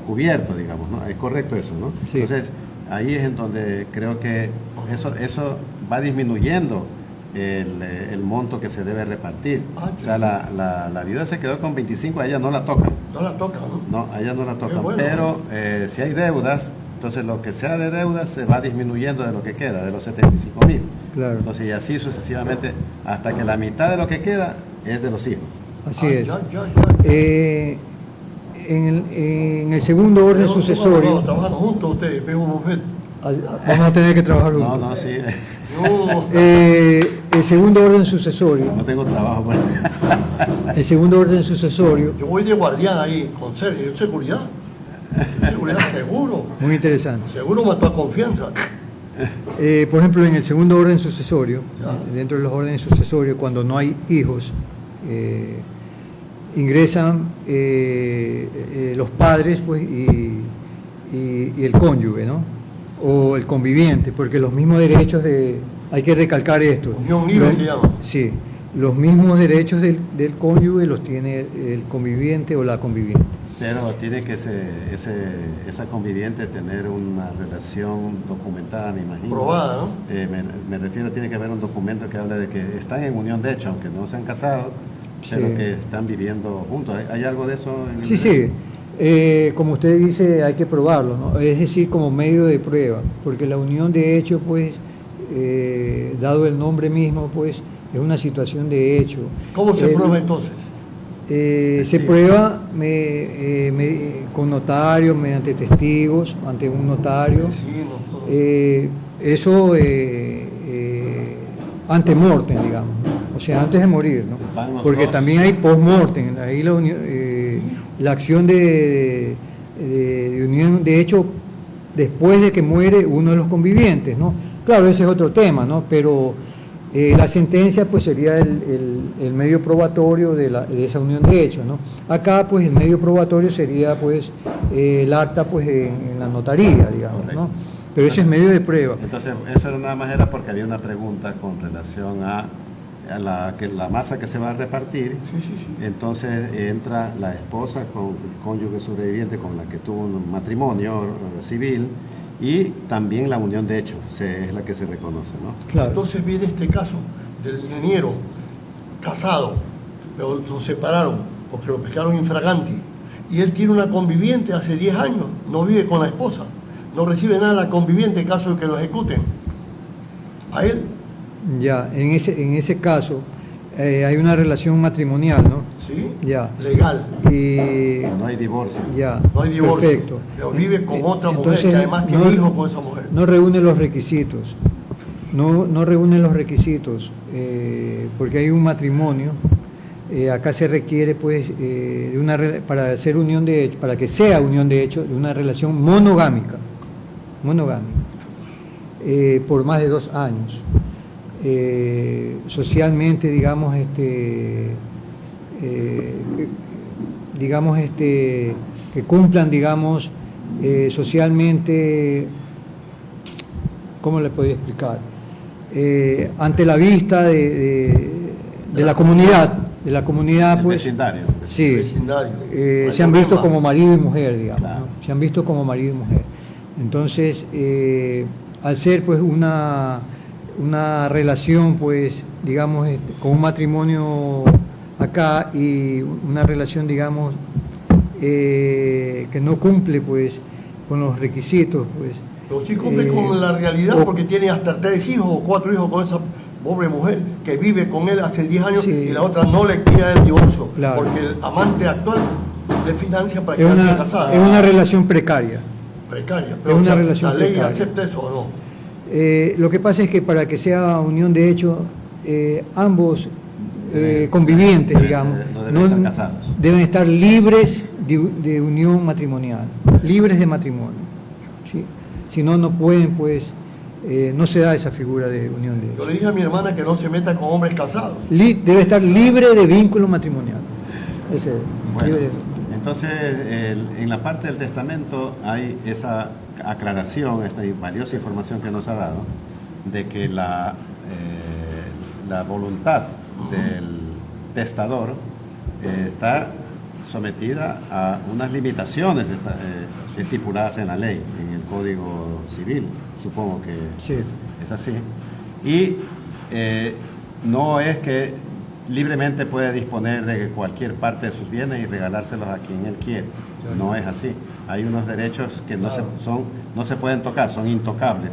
cubierto, digamos, ¿no? Es correcto eso, ¿no? Sí. Entonces, ahí es en donde creo que eso va disminuyendo el monto que se debe repartir. O sea, la viuda se quedó con 25, a ella no la tocan. No la toca, ¿no? No, a ella no la tocan. bueno. Pero si hay deudas, entonces lo que sea de deudas se va disminuyendo de lo que queda, de los 75,000. Claro. Entonces, y así sucesivamente, hasta que la mitad de lo que queda es de los hijos. así Ah, es. Ya. En el segundo orden sucesorio, Trabajan juntos ustedes, ves un buffet. vamos a tener que trabajar No, juntos. no, sí. No, El segundo orden sucesorio, No tengo trabajo. Pues. el segundo orden sucesorio, yo voy de guardián ahí, con seguridad. Seguridad seguro. muy interesante. Seguro mató a confianza. Por ejemplo, en el segundo orden sucesorio, Ya. dentro de los órdenes sucesorios, cuando no hay hijos, ingresan los padres, pues, y el cónyuge, ¿no? O el conviviente, porque los mismos derechos hay que recalcar esto. Unión libre, que llaman. Sí, los mismos derechos del cónyuge los tiene el conviviente o la conviviente. Pero tiene que esa conviviente tener una relación documentada, me imagino. Probada, ¿no? Me refiero, tiene que haber un documento que habla de que están en unión de hecho, aunque no se han casado, pero Sí. que están viviendo juntos. ¿Hay algo de eso en el Sí, derecho? sí. Como usted dice, hay que probarlo, ¿no? Es decir, como medio de prueba, porque la unión de hecho, pues, dado el nombre mismo, pues, es una situación de hecho. ¿Cómo se prueba entonces? Se prueba con notario, mediante testigos, ante un notario. Sí, nosotros. Eso ante mortem, digamos, ¿no? O sea, antes de morir, ¿no? Van los Porque dos. también hay post-mortem, ahí la acción de unión, de hecho, después de que muere uno de los convivientes, ¿no? Claro, ese es otro tema, ¿no? Pero la sentencia, pues, sería el medio probatorio de esa unión de hechos, ¿no? Acá, pues, el medio probatorio sería, pues, el acta, pues, en la notaría, digamos, Correcto. ¿no? Pero ese es medio de prueba. Entonces, eso era nada más era porque había una pregunta con relación a la masa que se va a repartir. Sí, sí, sí. Entonces entra la esposa con el cónyuge sobreviviente con la que tuvo un matrimonio civil, y también la unión de hecho es la que se reconoce, ¿no? Claro. Entonces viene este caso del ingeniero casado, pero lo separaron porque lo pescaron infraganti, y él tiene una conviviente hace 10 años, no vive con la esposa, no recibe nada la conviviente en caso de que lo ejecuten. A él, Ya, en ese caso hay una relación matrimonial, ¿no? ¿sí? Ya. Legal, Y No hay divorcio. ya, no hay divorcio, perfecto. pero vive con otra mujer Entonces, que además tiene no- hijos con esa mujer. no reúne los requisitos. No reúne los requisitos porque hay un matrimonio. Acá se requiere, pues, para ser unión de hecho, para que sea unión de hecho, de una relación monogámica, por más de 2 años. Socialmente, digamos, que cumplan, digamos, socialmente, ¿cómo le podría explicar? Ante la vista de la comunidad, pues, vecindario. sí, Vecindario. se han visto como marido y mujer, digamos, Claro. ¿no? Se han visto como marido y mujer. Entonces, al ser, pues, una relación, pues, digamos, con un matrimonio acá y una relación, digamos, que no cumple, pues, con los requisitos, pues. Pero sí cumple con la realidad porque tiene hasta 3 hijos o 4 hijos con esa pobre mujer que vive con él hace 10 años, Sí. y la otra no le quiere el divorcio, Claro. porque el amante actual le financia para Es quedarse casada. es una relación precaria. Precaria. es una o sea, relación ¿la ley precaria. acepta eso o no? Lo que pasa es que para que sea unión de hecho, ambos convivientes, digamos, No deben estar casados. deben estar libres de unión matrimonial, libres de matrimonio. ¿Sí? Si no, no pueden, pues, no se da esa figura de unión de Yo hecho. le dije a mi hermana que no se meta con hombres casados. Debe estar libre de vínculo matrimonial. Bueno, Libre de- entonces, en la parte del testamento hay esa aclaración, esta valiosa información que nos ha dado, de que la voluntad del testador está sometida a unas limitaciones estipuladas en la ley, en el Código Civil, supongo que Sí. es así. Y no es que libremente puede disponer de cualquier parte de sus bienes y regalárselos a quien él quiere. No es así. Hay unos derechos que no se pueden tocar, son intocables.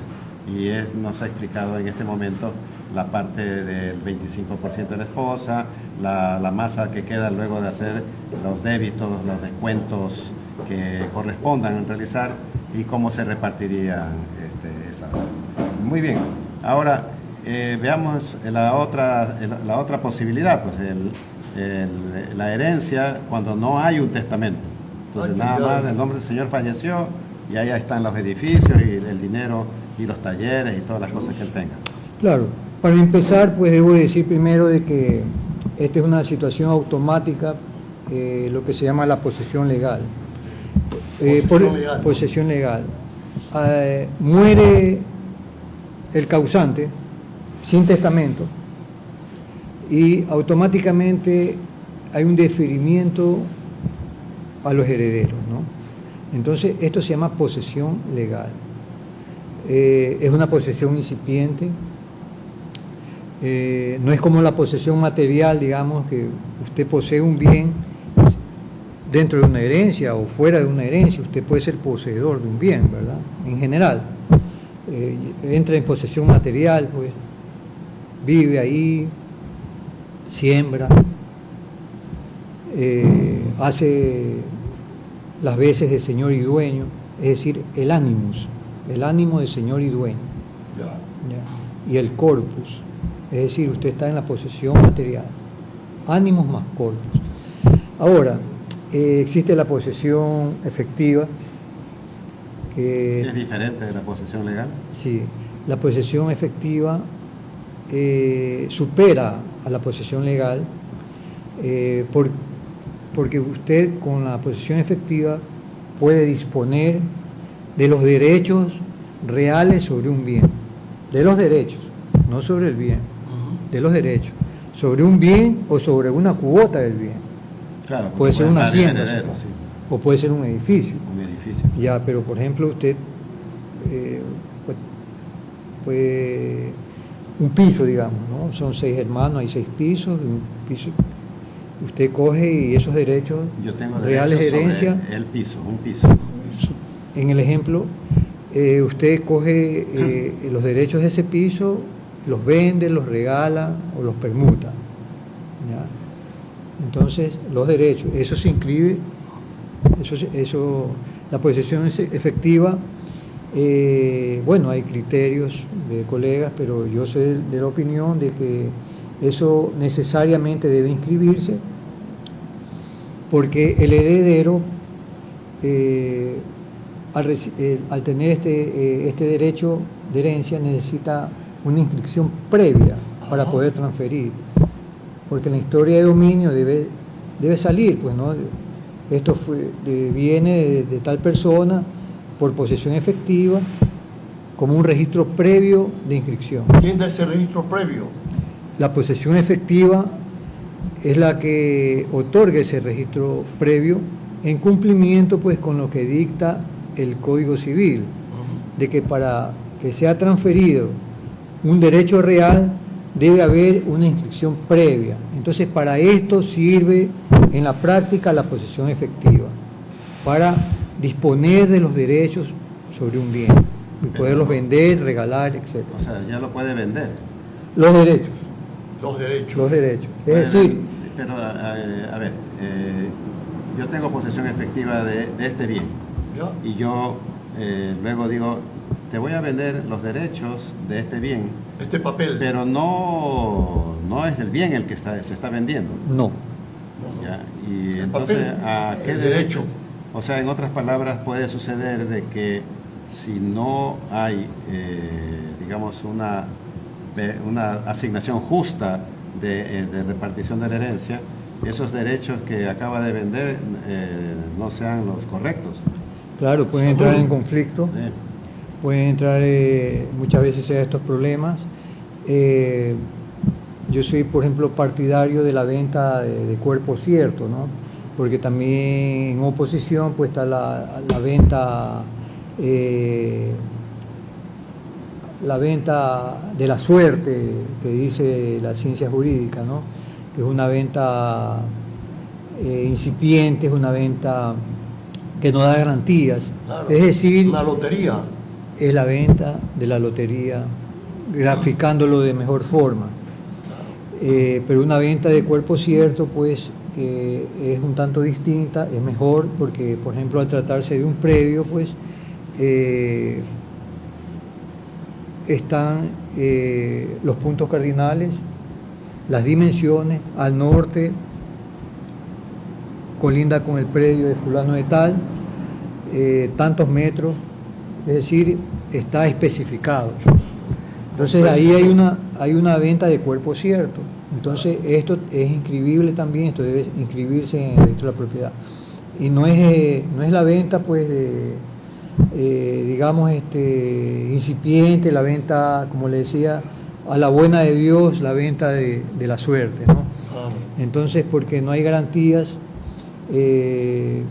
Y nos ha explicado en este momento la parte del 25% de la esposa, la masa que queda luego de hacer los débitos, los descuentos que correspondan realizar y cómo se repartiría esa. Muy bien. Ahora, veamos la otra posibilidad, pues la herencia cuando no hay un testamento. Entonces, nada más el nombre del señor falleció y allá están los edificios y el dinero y los talleres y todas las cosas que él tenga. Claro, para empezar, pues debo decir primero de que esta es una situación automática, lo que se llama la posesión legal. Posesión legal. Muere el causante sin testamento y automáticamente hay un deferimiento a los herederos, ¿no? Entonces, esto se llama posesión legal. Es una posesión incipiente, no es como la posesión material, digamos, que usted posee un bien dentro de una herencia o fuera de una herencia, usted puede ser poseedor de un bien, ¿verdad? En general, entra en posesión material, pues, vive ahí, siembra, hace las veces de señor y dueño, es decir, el ánimo de señor y dueño, ¿ya? Y el corpus, es decir, usted está en la posesión material, ánimos más corpus. Ahora, existe la posesión efectiva, que ¿Es diferente de la posesión legal? sí, la posesión efectiva supera a la posesión legal porque usted con la posesión efectiva puede disponer de los derechos reales sobre un bien, de los derechos, no sobre el bien, de los derechos, sobre un bien o sobre una cuota del bien. Claro, Puede ser una pueden hacienda, dar herederos, sí, o puede ser un edificio. un edificio. Ya, pero por ejemplo usted, pues, un piso, digamos, ¿no? Son 6 hermanos, hay 6 pisos, un piso, usted coge y esos derechos Yo tengo reales de derechos herencia, sobre el piso, un piso. en el ejemplo, usted coge los derechos de ese piso, los vende, los regala o los permuta. ¿Ya? Entonces, los derechos, eso se inscribe, la posesión efectiva Bueno, hay criterios de colegas, pero yo soy de la opinión de que eso necesariamente debe inscribirse, porque el heredero, al tener este derecho de herencia, necesita una inscripción previa para poder transferir, porque la historia de dominio debe salir, pues, ¿no? Esto viene de tal persona por posesión efectiva, como un registro previo de inscripción. ¿Quién da ese registro previo? La posesión efectiva es la que otorga ese registro previo en cumplimiento, pues, con lo que dicta el Código Civil, de que para que sea transferido un derecho real debe haber una inscripción previa. Entonces, para esto sirve en la práctica la posesión efectiva, para disponer de los derechos sobre un bien y poderlos vender, regalar, etc. O sea, ya lo puede vender. Los derechos. Los derechos. Los derechos. Es decir, Pero, a ver, yo tengo posesión efectiva de este bien. ¿Ya? Y yo luego digo, te voy a vender los derechos de este bien, Este papel. pero no es el bien el que se está vendiendo. no. ¿Ya? Y El entonces, papel, ¿a qué el derecho. O sea, en otras palabras, puede suceder de que si no hay, digamos, una asignación justa de repartición de la herencia, esos derechos que acaba de vender no sean los correctos. Claro, pueden entrar en conflicto, Sí. pueden entrar muchas veces a estos problemas. Yo soy, por ejemplo, partidario de la venta de cuerpo cierto, ¿no? Porque también en oposición pues está la venta de la suerte, que dice la ciencia jurídica, ¿no? Que es una venta incipiente, es una venta que no da garantías. Claro, Es decir, una lotería. es la venta de la lotería, graficándolo de mejor forma. Pero una venta de cuerpo cierto, pues, es un tanto distinta, es mejor, porque, por ejemplo, al tratarse de un predio, pues, están los puntos cardinales, las dimensiones. Al norte colinda con el predio de fulano de tal, tantos metros, es decir, está especificado. Entonces ahí hay una venta de cuerpo cierto. Entonces esto es inscribible también, esto debe inscribirse en el registro de la propiedad. Y no es la venta, pues, digamos, incipiente, la venta, como le decía, a la buena de Dios, la venta de la suerte, ¿no? Entonces, porque no hay garantías de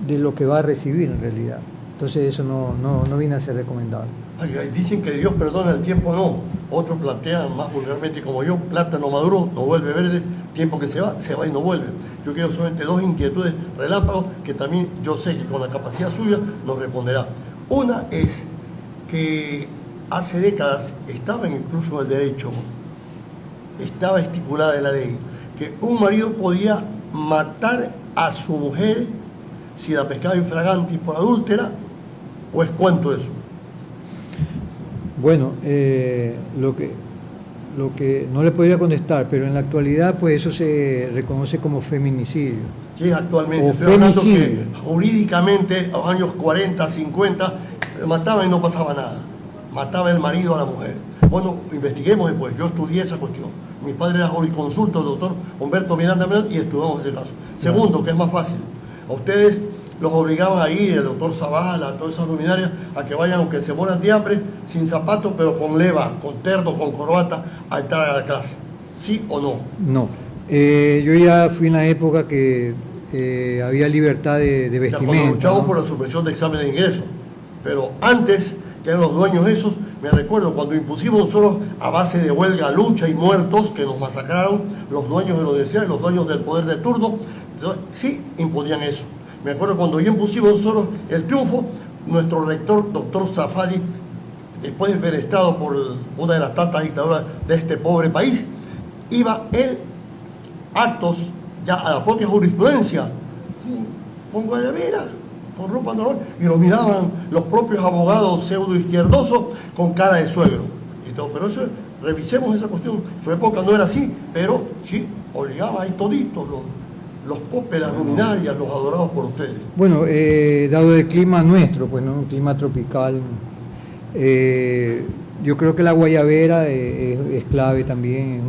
lo que va a recibir en realidad. Entonces eso no viene a ser recomendable. Ay, dicen que Dios perdona, el tiempo no. Otros plantean más vulgarmente como yo, plátano maduro no vuelve verde, tiempo que se va y no vuelve. Yo quiero solamente dos inquietudes relámpagos que también yo sé que con la capacidad suya nos responderá. Una es que hace décadas estaba incluso en el derecho, estaba estipulada en la ley, que un marido podía matar a su mujer si la pescaba infraganti por adúltera, o es cuento eso. Bueno, lo que no le podría contestar, pero en la actualidad pues eso se reconoce como feminicidio. Que es actualmente, O estoy hablando que femicidio. jurídicamente a los años 40, 50, mataba y no pasaba nada. Mataba el marido a la mujer. Bueno, investiguemos después, yo estudié esa cuestión. Mi padre era jurisconsulto, el doctor Humberto Miranda Miranda, y estudiamos ese caso. Segundo, que es más fácil, a ustedes los obligaban a ir, el doctor Zavala, todas esas luminarias, a que vayan, aunque se mueran de hambre, sin zapatos, pero con leva, con terno, con corbata, a entrar a la clase. ¿Sí o no? No. Yo ya fui en la época que había libertad de O sea, vestimenta, cuando luchamos ¿no? por la suspensión de examen de ingreso. Pero antes, que eran los dueños esos, me recuerdo cuando impusimos nosotros a base de huelga, lucha y muertos que nos masacraron los dueños de la universidad y los dueños del poder de turno, entonces, sí imponían eso. Me acuerdo cuando ya impusimos nosotros el triunfo, nuestro rector, doctor Zafadi, después de fenestrado por una de las tantas dictaduras de este pobre país, iba él, actos ya a la propia jurisprudencia, con Guayabera, con ropa normal, y lo miraban los propios abogados pseudo izquierdosos con cara de suegro. Y todo. Pero eso, revisemos esa cuestión. Su época no era así, pero sí, obligaba ahí toditos los popes, las luminarias, los adorados por ustedes. Bueno, dado el clima nuestro, pues no, un clima tropical, yo creo que la guayabera es clave también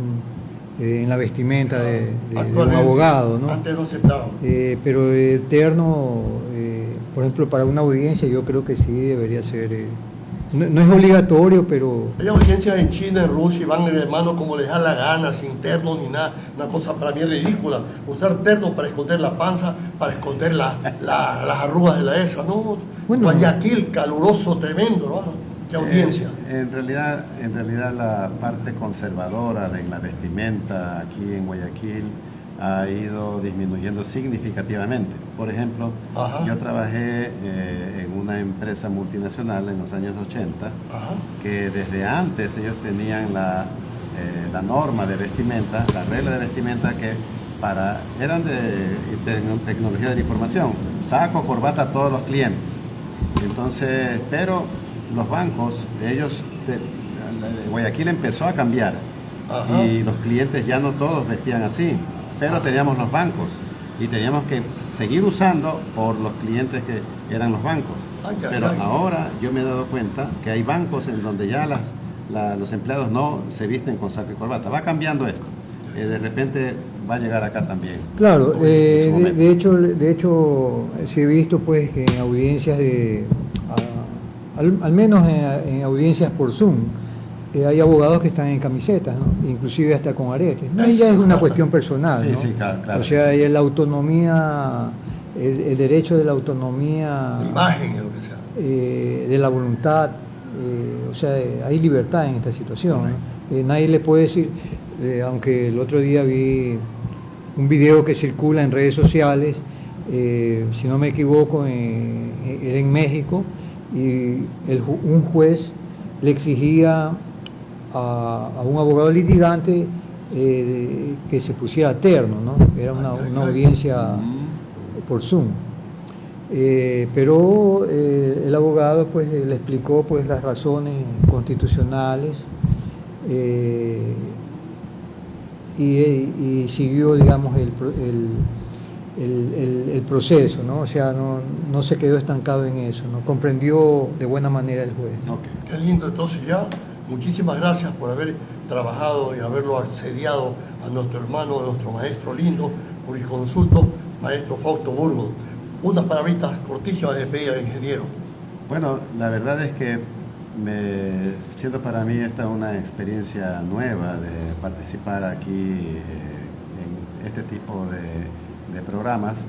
en la vestimenta de un abogado, ¿no? Antes no aceptaban. Pero el terno, por ejemplo, para una audiencia yo creo que sí debería ser, no es obligatorio, pero... Hay audiencias en China, en Rusia, y van hermanos como les da la gana, sin terno ni nada, una cosa para mí ridícula. Usar terno para esconder la panza, para esconder las arrugas de la esa, ¿no? Bueno, Guayaquil, caluroso, tremendo, ¿no? ¿Qué audiencia? En realidad la parte conservadora de la vestimenta aquí en Guayaquil ha ido disminuyendo significativamente. Por ejemplo, Ajá. yo trabajé en una empresa multinacional en los años 80, Ajá. que desde antes ellos tenían la norma de vestimenta, la regla de vestimenta que eran de tecnología de la información, saco, corbata a todos los clientes. Entonces, pero los bancos, Guayaquil empezó a cambiar. Ajá. Y los clientes ya no todos vestían así, pero teníamos los bancos y teníamos que seguir usando por los clientes que eran los bancos. Pero ahora yo me he dado cuenta que hay bancos en donde ya los empleados no se visten con saco y corbata. Va cambiando esto. De repente va a llegar acá también. Claro, de hecho sí he visto pues que en audiencias al menos en audiencias por Zoom, hay abogados que están en camisetas, ¿no? Inclusive hasta con aretes. No, ya es una cuestión personal, sí, ¿no? Sí, claro. O sea, sí. La autonomía, el derecho de la autonomía, de imagen, lo que sea, de la voluntad, o sea, hay libertad en esta situación, ¿no? Nadie le puede decir, aunque el otro día vi un video que circula en redes sociales, si no me equivoco, era en México, y un juez le exigía a un abogado litigante que se pusiera terno, ¿no? Era una audiencia por Zoom. Pero el abogado pues le explicó pues las razones constitucionales y siguió, digamos, el proceso, ¿no? O sea, no se quedó estancado en eso, ¿no? Comprendió de buena manera el juez. Okay. Qué lindo. Entonces ya, muchísimas gracias por haber trabajado y haberlo asediado a nuestro hermano, a nuestro maestro lindo, jurisconsulto, maestro Fausto Burgos. Unas palabritas cortísimas de despedida, ingeniero. Bueno, la verdad es que siendo para mí esta una experiencia nueva de participar aquí en este tipo de programas,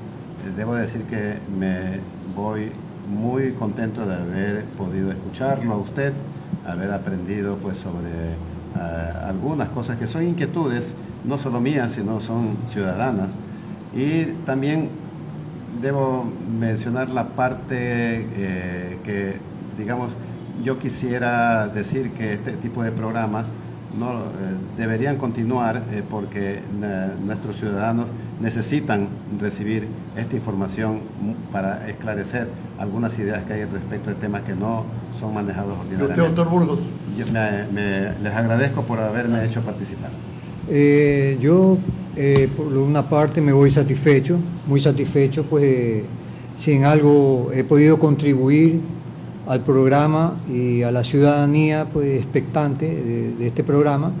debo decir que me voy muy contento de haber podido escucharlo a usted, haber aprendido pues sobre algunas cosas que son inquietudes, no solo mías, sino son ciudadanas. Y también debo mencionar la parte que, digamos, yo quisiera decir que este tipo de programas deberían continuar porque nuestros ciudadanos necesitan recibir esta información para esclarecer algunas ideas que hay respecto de temas que no son manejados ordinariamente. ¿Y usted, doctor Burgos? Les agradezco por haberme hecho participar. Yo, por una parte, me voy satisfecho, muy satisfecho, pues si en algo he podido contribuir al programa y a la ciudadanía pues expectante de este programa,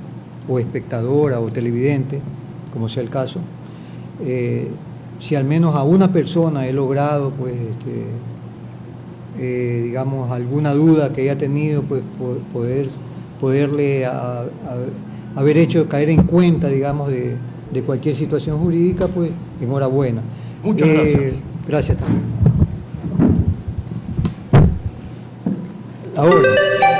o espectadora o televidente, como sea el caso. Si al menos a una persona he logrado pues digamos alguna duda que haya tenido, pues poderle haber hecho caer en cuenta, digamos, de cualquier situación jurídica, pues enhorabuena. Muchas gracias. Gracias también. Ahora.